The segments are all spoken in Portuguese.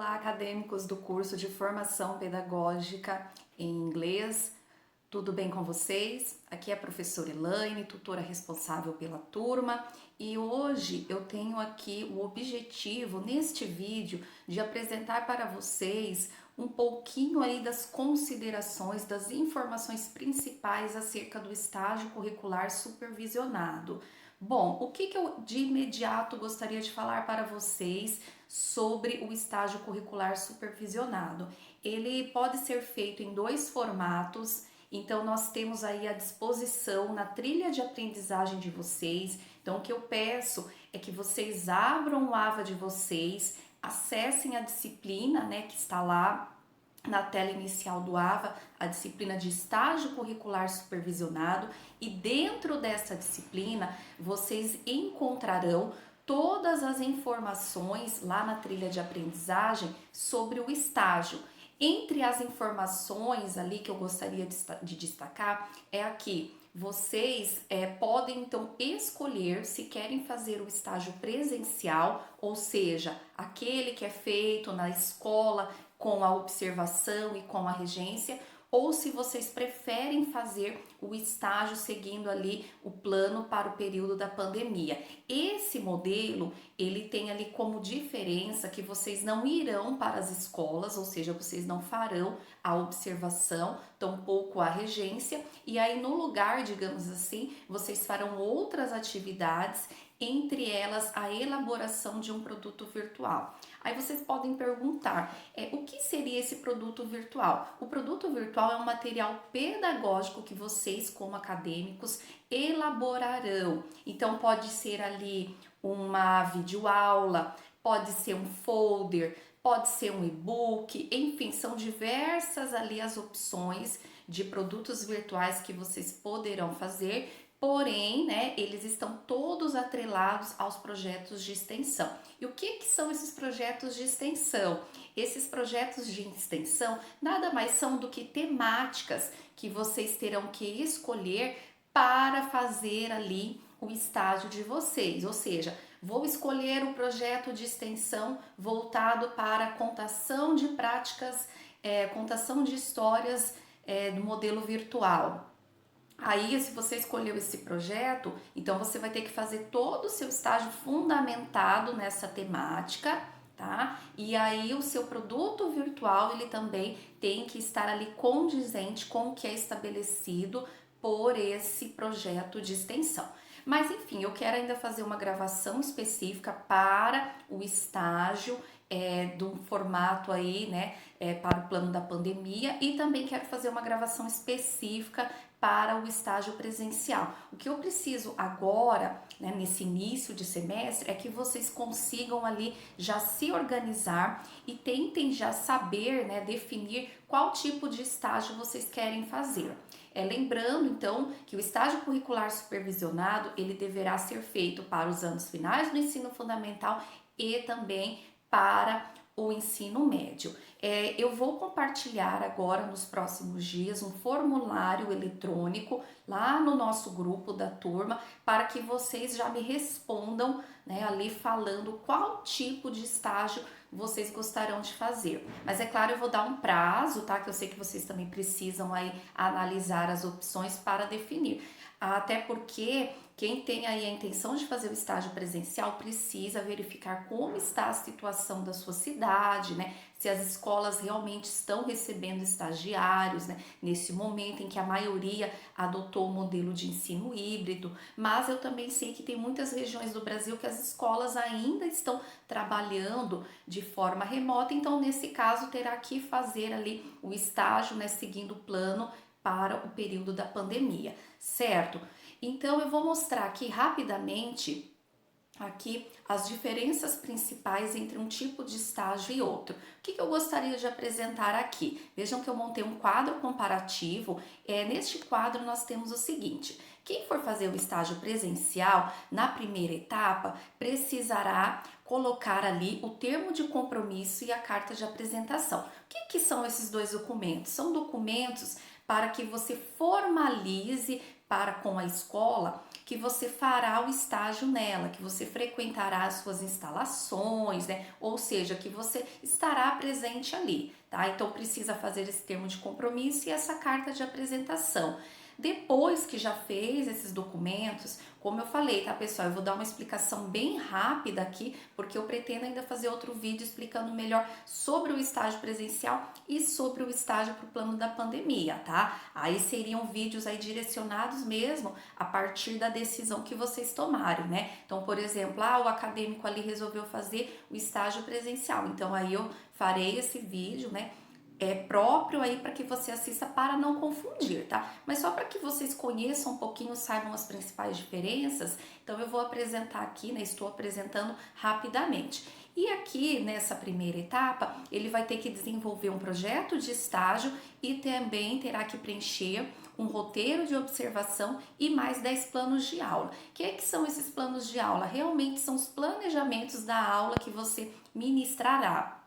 Olá, acadêmicos do curso de Formação Pedagógica em Inglês, tudo bem com vocês? Aqui é a professora Elaine, tutora responsável pela turma, e hoje eu tenho aqui o objetivo, neste vídeo, de apresentar para vocês um pouquinho aí das considerações, das informações principais acerca do estágio curricular supervisionado. Bom, o que eu de imediato gostaria de falar para vocês sobre o estágio curricular supervisionado? Ele pode ser feito em dois formatos, então nós temos aí à disposição na trilha de aprendizagem de vocês. Então o que eu peço é que vocês abram o AVA de vocês, acessem a disciplina, né, que está lá na tela inicial do AVA, a disciplina de estágio curricular supervisionado, e dentro dessa disciplina vocês encontrarão todas as informações lá na trilha de aprendizagem sobre o estágio. Entre as informações ali que eu gostaria de destacar é aqui. Vocês podem então escolher se querem fazer o estágio presencial, ou seja, aquele que é feito na escola com a observação e com a regência, ou se vocês preferem fazer o estágio seguindo ali o plano para o período da pandemia. Esse modelo, ele tem ali como diferença que vocês não irão para as escolas, ou seja, vocês não farão a observação, tampouco a regência, e aí no lugar, digamos assim, vocês farão outras atividades, entre elas a elaboração de um produto virtual. Aí vocês podem perguntar, o que seria esse produto virtual? O produto virtual é um material pedagógico que vocês, como acadêmicos, elaborarão. Então pode ser ali uma videoaula, pode ser um folder, pode ser um e-book, enfim, são diversas ali as opções de produtos virtuais que vocês poderão fazer. Porém, né, eles estão todos atrelados aos projetos de extensão. E o que são esses projetos de extensão? Esses projetos de extensão nada mais são do que temáticas que vocês terão que escolher para fazer ali o estágio de vocês. Ou seja, vou escolher o projeto de extensão voltado para a contação de práticas, contação de histórias do modelo virtual. Aí, se você escolheu esse projeto, então você vai ter que fazer todo o seu estágio fundamentado nessa temática, tá? E aí o seu produto virtual, ele também tem que estar ali condizente com o que é estabelecido por esse projeto de extensão. Mas enfim, eu quero ainda fazer uma gravação específica para o estágio do formato aí, né, para o plano da pandemia, e também quero fazer uma gravação específica para o estágio presencial. O que eu preciso agora, né, nesse início de semestre, é que vocês consigam ali já se organizar e tentem já saber, né, definir qual tipo de estágio vocês querem fazer. Lembrando, então, que o estágio curricular supervisionado, ele deverá ser feito para os anos finais do ensino fundamental e também para o ensino médio. Eu vou compartilhar agora nos próximos dias um formulário eletrônico lá no nosso grupo da turma para que vocês já me respondam, né, ali falando qual tipo de estágio vocês gostarão de fazer. Mas é claro, eu vou dar um prazo, tá? Que eu sei que vocês também precisam aí analisar as opções para definir. Até porque quem tem aí a intenção de fazer o estágio presencial precisa verificar como está a situação da sua cidade, né? Se as escolas realmente estão recebendo estagiários, né? Nesse momento em que a maioria adotou o modelo de ensino híbrido. Mas eu também sei que tem muitas regiões do Brasil que as escolas ainda estão trabalhando de forma remota. Então, nesse caso, terá que fazer ali o estágio, né? Seguindo o plano para o período da pandemia, certo? Então eu vou mostrar aqui rapidamente aqui as diferenças principais entre um tipo de estágio e outro. O que eu gostaria de apresentar aqui? Vejam que eu montei um quadro comparativo. Neste quadro nós temos o seguinte: quem for fazer o estágio presencial na primeira etapa precisará colocar ali o termo de compromisso e a carta de apresentação. O que são esses dois documentos? São documentos para que você formalize para com a escola que você fará o estágio nela, que você frequentará as suas instalações, né? Ou seja, que você estará presente ali, tá? Então precisa fazer esse termo de compromisso e essa carta de apresentação. Depois que já fez esses documentos, como eu falei, tá, pessoal? Eu vou dar uma explicação bem rápida aqui, porque eu pretendo ainda fazer outro vídeo explicando melhor sobre o estágio presencial e sobre o estágio para o plano da pandemia, tá? Aí seriam vídeos aí direcionados mesmo a partir da decisão que vocês tomarem, né? Então, por exemplo, o acadêmico ali resolveu fazer o estágio presencial, então aí eu farei esse vídeo, né? Próprio aí para que você assista para não confundir, tá? Mas só para que vocês conheçam um pouquinho, saibam as principais diferenças, então eu vou apresentar aqui, né? Estou apresentando rapidamente. E aqui nessa primeira etapa, ele vai ter que desenvolver um projeto de estágio e também terá que preencher um roteiro de observação e mais 10 planos de aula. O que são esses planos de aula? Realmente são os planejamentos da aula que você ministrará.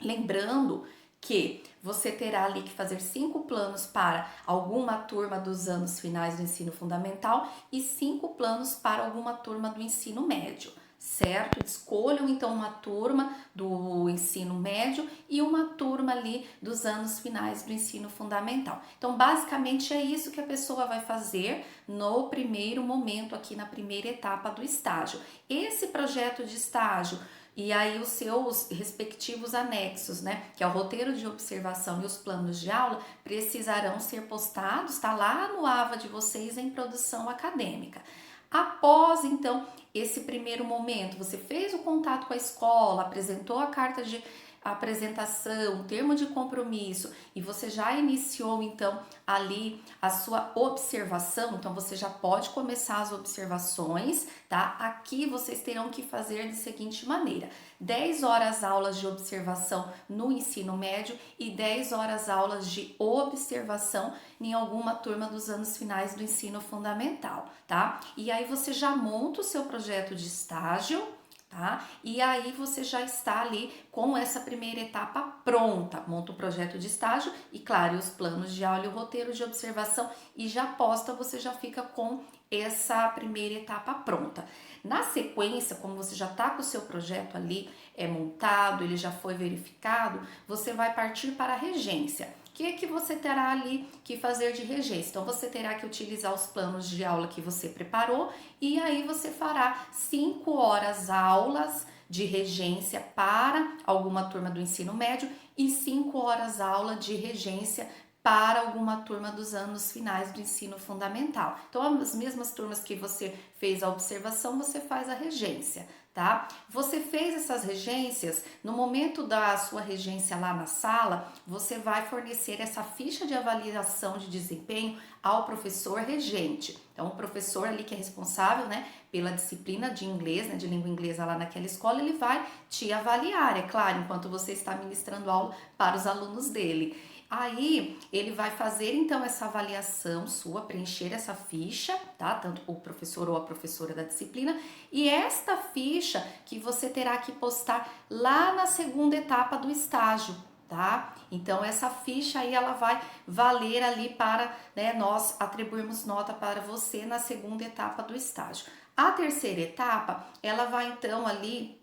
Lembrando que você terá ali que fazer 5 planos para alguma turma dos anos finais do ensino fundamental e 5 planos para alguma turma do ensino médio, certo? Escolham então uma turma do ensino médio e uma turma ali dos anos finais do ensino fundamental. Então, basicamente é isso que a pessoa vai fazer no primeiro momento aqui na primeira etapa do estágio. Esse projeto de estágio e aí os seus respectivos anexos, né, que é o roteiro de observação e os planos de aula, precisarão ser postados, tá lá no AVA de vocês em produção acadêmica. Após, então, esse primeiro momento, você fez o contato com a escola, apresentou a carta de apresentação, termo de compromisso e você já iniciou então ali a sua observação, então você já pode começar as observações, tá? Aqui vocês terão que fazer da seguinte maneira: 10 horas aulas de observação no ensino médio e 10 horas aulas de observação em alguma turma dos anos finais do ensino fundamental, tá? E aí você já monta o seu projeto de estágio, tá? E aí você já está ali com essa primeira etapa pronta, monta o projeto de estágio e, claro, os planos de aula e o roteiro de observação e já posta, você já fica com essa primeira etapa pronta. Na sequência, como você já está com o seu projeto ali montado, ele já foi verificado, você vai partir para a regência. O que você terá ali que fazer de regência? Então, você terá que utilizar os planos de aula que você preparou e aí você fará 5 horas aulas de regência para alguma turma do ensino médio e 5 horas aula de regência para alguma turma dos anos finais do ensino fundamental. Então, as mesmas turmas que você fez a observação, você faz a regência, tá? Você fez essas regências, no momento da sua regência lá na sala, você vai fornecer essa ficha de avaliação de desempenho ao professor regente. Então, o professor ali que é responsável, né, pela disciplina de inglês, né, de língua inglesa lá naquela escola, ele vai te avaliar, é claro, enquanto você está ministrando aula para os alunos dele. Aí ele vai fazer então essa avaliação sua, preencher essa ficha, tá? Tanto o professor ou a professora da disciplina, e esta ficha que você terá que postar lá na segunda etapa do estágio, tá? Então essa ficha aí ela vai valer ali para, né, nós atribuirmos nota para você na segunda etapa do estágio. A terceira etapa, ela vai então ali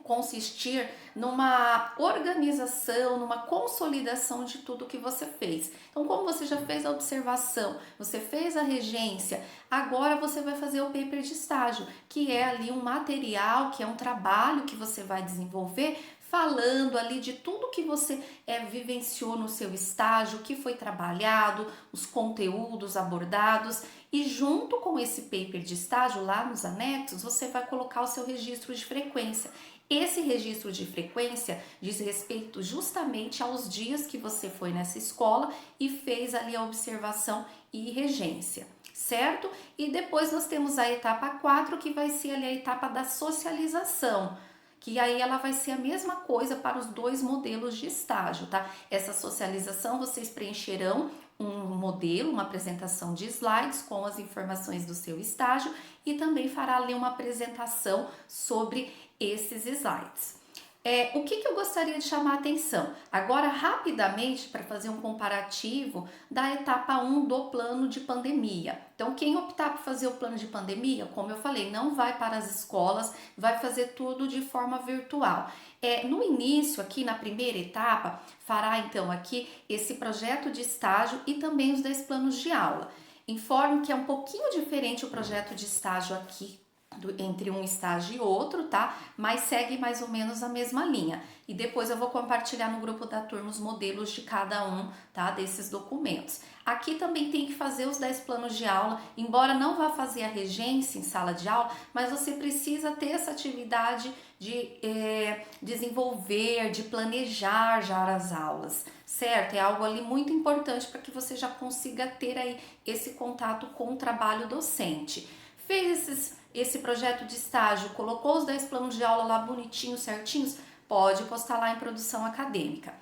consistir numa organização, numa consolidação de tudo que você fez. Então, como você já fez a observação, você fez a regência, agora você vai fazer o paper de estágio, que é ali um material, que é um trabalho que você vai desenvolver, falando ali de tudo que você vivenciou no seu estágio, o que foi trabalhado, os conteúdos abordados, e junto com esse paper de estágio, lá nos anexos, você vai colocar o seu registro de frequência. Esse registro de frequência diz respeito justamente aos dias que você foi nessa escola e fez ali a observação e regência, certo? E depois nós temos a etapa 4, que vai ser ali a etapa da socialização, que aí ela vai ser a mesma coisa para os dois modelos de estágio, tá? Essa socialização vocês preencherão um modelo, uma apresentação de slides com as informações do seu estágio e também fará ali uma apresentação sobre esses slides. O que eu gostaria de chamar a atenção? Agora, rapidamente, para fazer um comparativo da etapa 1 do plano de pandemia. Então, quem optar por fazer o plano de pandemia, como eu falei, não vai para as escolas, vai fazer tudo de forma virtual. No início, aqui na primeira etapa, fará então aqui esse projeto de estágio e também os 10 planos de aula. Informo que é um pouquinho diferente o projeto de estágio aqui entre um estágio e outro, tá? Mas segue mais ou menos a mesma linha. E depois eu vou compartilhar no grupo da turma os modelos de cada um, tá? Desses documentos. Aqui também tem que fazer os 10 planos de aula, embora não vá fazer a regência em sala de aula, mas você precisa ter essa atividade de desenvolver, de planejar já as aulas, certo? É algo ali muito importante para que você já consiga ter aí esse contato com o trabalho docente. Fez esse projeto de estágio, colocou os 10 planos de aula lá bonitinhos, certinhos, pode postar lá em produção acadêmica.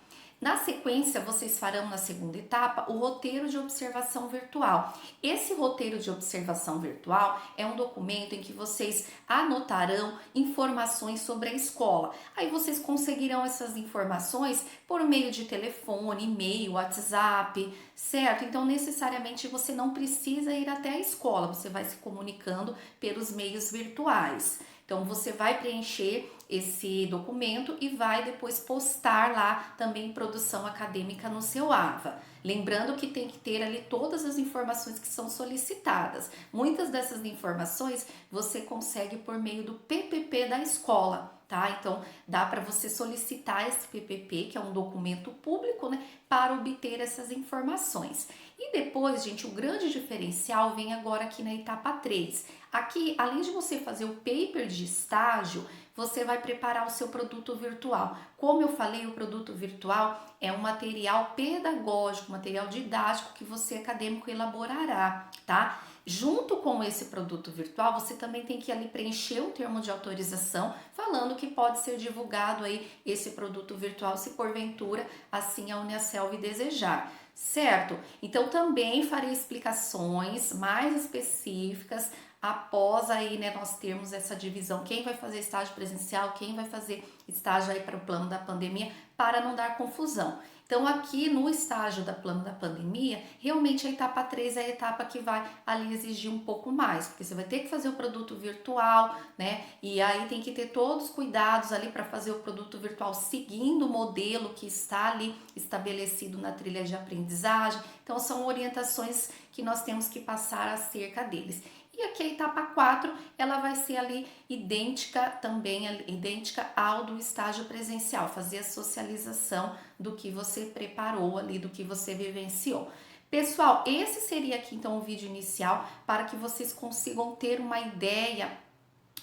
Na sequência, vocês farão na segunda etapa o roteiro de observação virtual. Esse roteiro de observação virtual é um documento em que vocês anotarão informações sobre a escola. Aí vocês conseguirão essas informações por meio de telefone, e-mail, WhatsApp, certo? Então, necessariamente você não precisa ir até a escola, você vai se comunicando pelos meios virtuais. Então, você vai preencher esse documento e vai depois postar lá também em produção acadêmica no seu AVA. Lembrando que tem que ter ali todas as informações que são solicitadas. Muitas dessas informações você consegue por meio do PPP da escola, tá? Então, dá para você solicitar esse PPP, que é um documento público, né, para obter essas informações. E depois, gente, o grande diferencial vem agora aqui na etapa 3. Aqui, além de você fazer o paper de estágio, você vai preparar o seu produto virtual. Como eu falei, o produto virtual é um material pedagógico, material didático que você acadêmico elaborará, tá? Junto com esse produto virtual, você também tem que ali preencher um termo de autorização falando que pode ser divulgado aí esse produto virtual se porventura assim a Uniaselv desejar. Certo? Então também farei explicações mais específicas após aí, né, nós termos essa divisão, quem vai fazer estágio presencial, quem vai fazer estágio aí para o plano da pandemia, para não dar confusão. Então aqui no estágio da plano da pandemia, realmente a etapa 3 é a etapa que vai ali exigir um pouco mais, porque você vai ter que fazer o produto virtual, né? E aí tem que ter todos os cuidados ali para fazer o produto virtual seguindo o modelo que está ali estabelecido na trilha de aprendizagem. Então são orientações que nós temos que passar acerca deles. E aqui a etapa 4, ela vai ser ali idêntica também, idêntica ao do estágio presencial, fazer a socialização do que você preparou ali, do que você vivenciou. Pessoal, esse seria aqui então o vídeo inicial para que vocês consigam ter uma ideia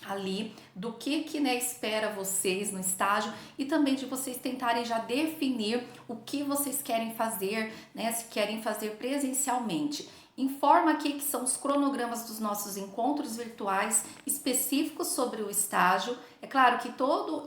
ali do que né, espera vocês no estágio e também de vocês tentarem já definir o que vocês querem fazer, né, se querem fazer presencialmente. Informa aqui que são os cronogramas dos nossos encontros virtuais específicos sobre o estágio. É claro que todo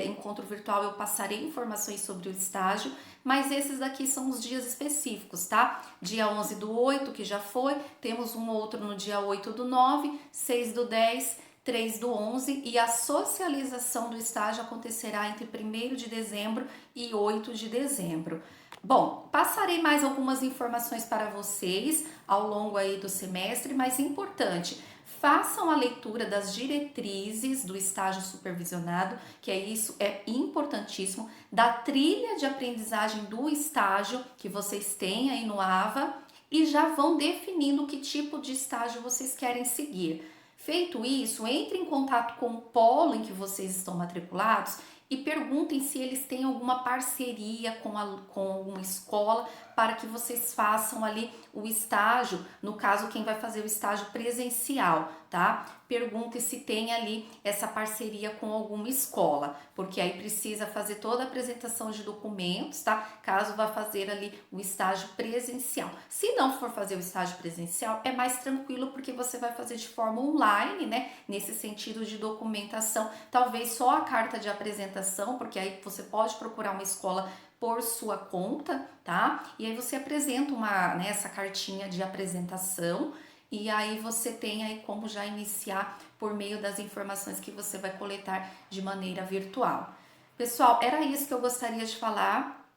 encontro virtual eu passarei informações sobre o estágio, mas esses daqui são os dias específicos, tá? Dia 11 do 8, que já foi, temos um outro no dia 8 do 9, 6 do 10, 3 do 11 e a socialização do estágio acontecerá entre 1º de dezembro e 8 de dezembro. Bom, passarei mais algumas informações para vocês ao longo aí do semestre, mas importante, façam a leitura das diretrizes do estágio supervisionado, que isso é importantíssimo, da trilha de aprendizagem do estágio que vocês têm aí no AVA e já vão definindo que tipo de estágio vocês querem seguir. Feito isso, entre em contato com o polo em que vocês estão matriculados e perguntem se eles têm alguma parceria com alguma escola para que vocês façam ali o estágio, no caso quem vai fazer o estágio presencial, tá? Pergunte se tem ali essa parceria com alguma escola, porque aí precisa fazer toda a apresentação de documentos, tá? Caso vá fazer ali o estágio presencial. Se não for fazer o estágio presencial, é mais tranquilo porque você vai fazer de forma online, né? Nesse sentido de documentação, talvez só a carta de apresentação, porque aí você pode procurar uma escola por sua conta, tá? E aí você apresenta né, essa cartinha de apresentação e aí você tem aí como já iniciar por meio das informações que você vai coletar de maneira virtual. Pessoal, era isso que eu gostaria de falar.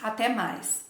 Até mais!